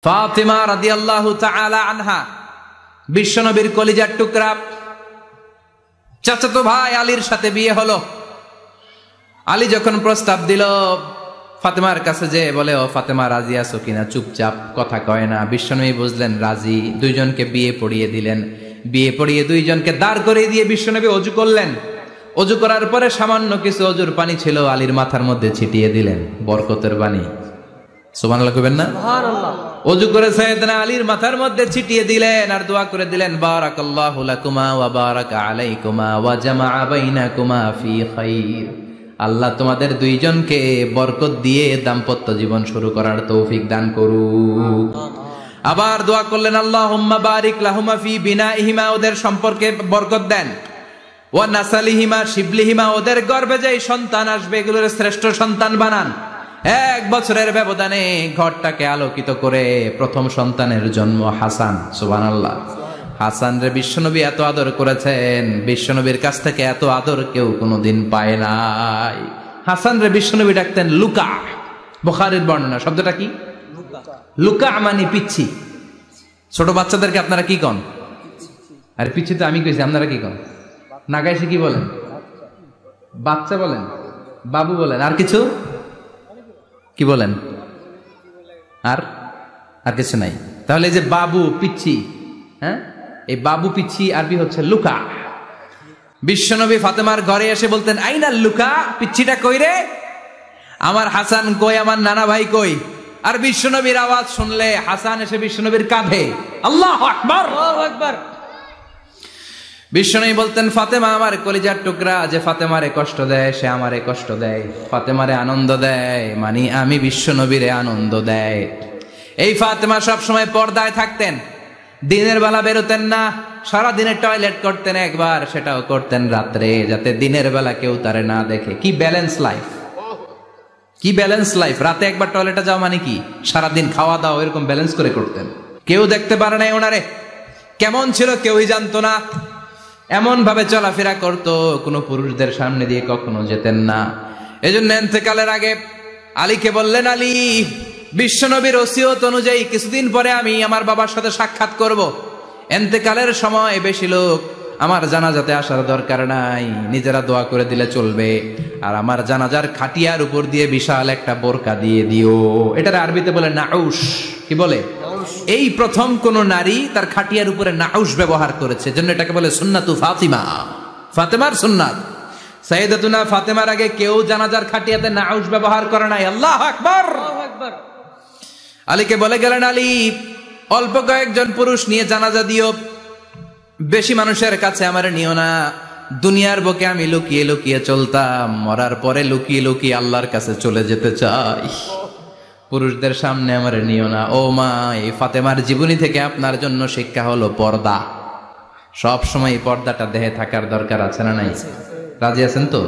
ফাতিমা রাদিয়াল্লাহু তাআলা আনহা বিশ্বনবীর কলিজার টুকরা চাচাতো ভাই আলীর সাথে বিয়ে হলো। আলী যখন প্রস্তাব দিল ফাতেমার কাছে যে বলে, ও ফাতেমা রাজি আছো কিনা? চুপচাপ, কথা কয় না। বিশ্বনবী বুঝলেন রাজি, দুইজনকে বিয়ে পড়িয়ে দিলেন। বিয়ে পড়িয়ে দুইজনকে দাঁড় করিয়ে দিয়ে বিশ্বনবী ওযু করলেন। ওযু করার পরে সামান্য কিছু ওযুর পানি ছিল আলীর মাথার মধ্যে ছিটিয়ে দিলেন, বরকতের পানি। সুবহানাল্লাহ কইবেন না? সুবহানাল্লাহ। ওযু করে সাইয়েদনা আলীর মাথার মধ্যে ছিটিয়ে দিলেন আর দোয়া করে দিলেন, বারাকাল্লাহু লাকুমা ওয়া বারাকা আলাইকুমা ওয়া জামাআ বাইনাকুমা ফি খাইর। আল্লাহ তোমাদের দুইজনকে বরকত দিয়ে দাম্পত্য জীবন শুরু করার তৌফিক দান করুক। আবার দোয়া করলেন, আল্লাহুম্মা বারিক লাহুমা ফি বিনাইহিমা, ওদের সম্পর্কে বরকত দেন। ওয়া নাসালিহিমা শিবলিহিমা, ওদের গর্ভে যে সন্তান আসবে এগুলোর শ্রেষ্ঠ সন্তান বানান। 1 বছরের ব্যবধানে ঘরটাকে আলোকিত করে প্রথম সন্তানের জন্ম হাসান। সুবহানাল্লাহ। হাসান রে বিশ্বনবী এত আদর করেছেন, বিশ্বনবীর কাছ থেকে এত আদর কেউ কোনোদিন পায় নাই। হাসান রে বিশ্বনবী ডাকতেন লুকা। বুখারীর বর্ণনা, শব্দটা কি? লুকা মানে পিচ্ছি। ছোট বাচ্চাদেরকে আপনারা কি কন? আরে পিচ্ছি তো আমি কইছি, আপনারা কি কন? নাগাইছে কি বলেন? বাচ্চা বলেন, বাবু বলেন, আর কিছু কি বলেন? আর আর কিছু নাই। তাহলে এই যে বাবু পিচ্ছি, হ্যাঁ, এই বাবু পিচ্ছি আরবি হচ্ছে লুকা। বিশ্বনবী ফাতেমার ঘরে এসে বলতেন, আইনাল লুকা, পিচ্ছিটা কই রে? আমার হাসান কই, আমার নানা ভাই কই? আর বিশ্বনবীর আওয়াজ শুনলে হাসান এসে বিশ্বনবীর কাঁধে। আল্লাহু আকবার, আল্লাহু আকবার। বিশ্বনবী বলতেন, ফাতেমা আমার কলিজার টুকরা, যে ফাতেমারে কষ্ট দেয় সে আমারে কষ্ট দেয়, ফাতেমারে আনন্দ দেয় মানে আমি বিশ্বনবীরে আনন্দ দেয়। এই ফাতেমা সব সময় পর্দায় থাকতেন, দিনের বেলা বেরোতেন না, সারা দিনে টয়লেট করতেন একবার, সেটাও করতেন রাত্রে, যাতে দিনের বেলা কেউ তারে না দেখে। কি ব্যালেন্স লাইফ, কি ব্যালেন্স লাইফ! রাতে একবার টয়লেটে যাওয়া মানে কি সারাদিন খাওয়া দাওয়া এরকম ব্যালেন্স করে করতেন। কেউ দেখতে পারে নাই ওনারে, কেমন ছিল কেউই জানতো না। এমন ভাবে চলাফেরা করতো, কোনো পুরুষদের সামনে দিয়ে কখনো যেতেন না। এজন্য ইন্তেকালের আগে আলীকে বললেন, আলী, বিশ্বনবীর ওসিয়ত অনুযায়ী কিছুদিন পরে আমি আমার বাবার সাথে সাক্ষাৎ করব। ইন্তেকালের সময় বেশি লোক আমার জানাজাতে আসার দরকার নাই, নিজেরা দোয়া করে দিলে চলবে। আর আমার জানাজার খাটিয়ার উপর দিয়ে বিশাল একটা বোরকা দিয়ে দিও। এটার আরবিতে বলে নাউশ। কি বলে? এই প্রথম কোন নারী তার খাটিয়ার উপরে নাউশ ব্যবহার করেছে, জন্য এটাকে বলে সুন্নাতু ফাতিমা, ফাতেমার সুন্নাত। সাইয়েদাতুনা ফাতেমার আগে কেউ জানাজার খাটিয়াতে নাউশ ব্যবহার করে নাই। আল্লাহু আকবার, আল্লাহু আকবার। আলীকে বলে গেলেন, আলী, অল্প কয়েকজন পুরুষ নিয়ে জানাজা দিও, বেশি মানুষের কাছে আমারে নিও না। দুনিয়ার বুকে আমি লুকিয়ে লুকিয়ে চলতাম, মরার পরে লুকিয়ে লুকিয়ে আল্লাহর কাছে চলে যেতে চাই, পুরুষদের সামনে আমারে নিও না। ও মা, এই ফাতেমার জীবনী থেকে আপনার জন্য শিক্ষা হলো পর্দা। সব সময় পর্দাটা দেহে থাকার দরকার আছে না নাই? রাজি আছেন তো?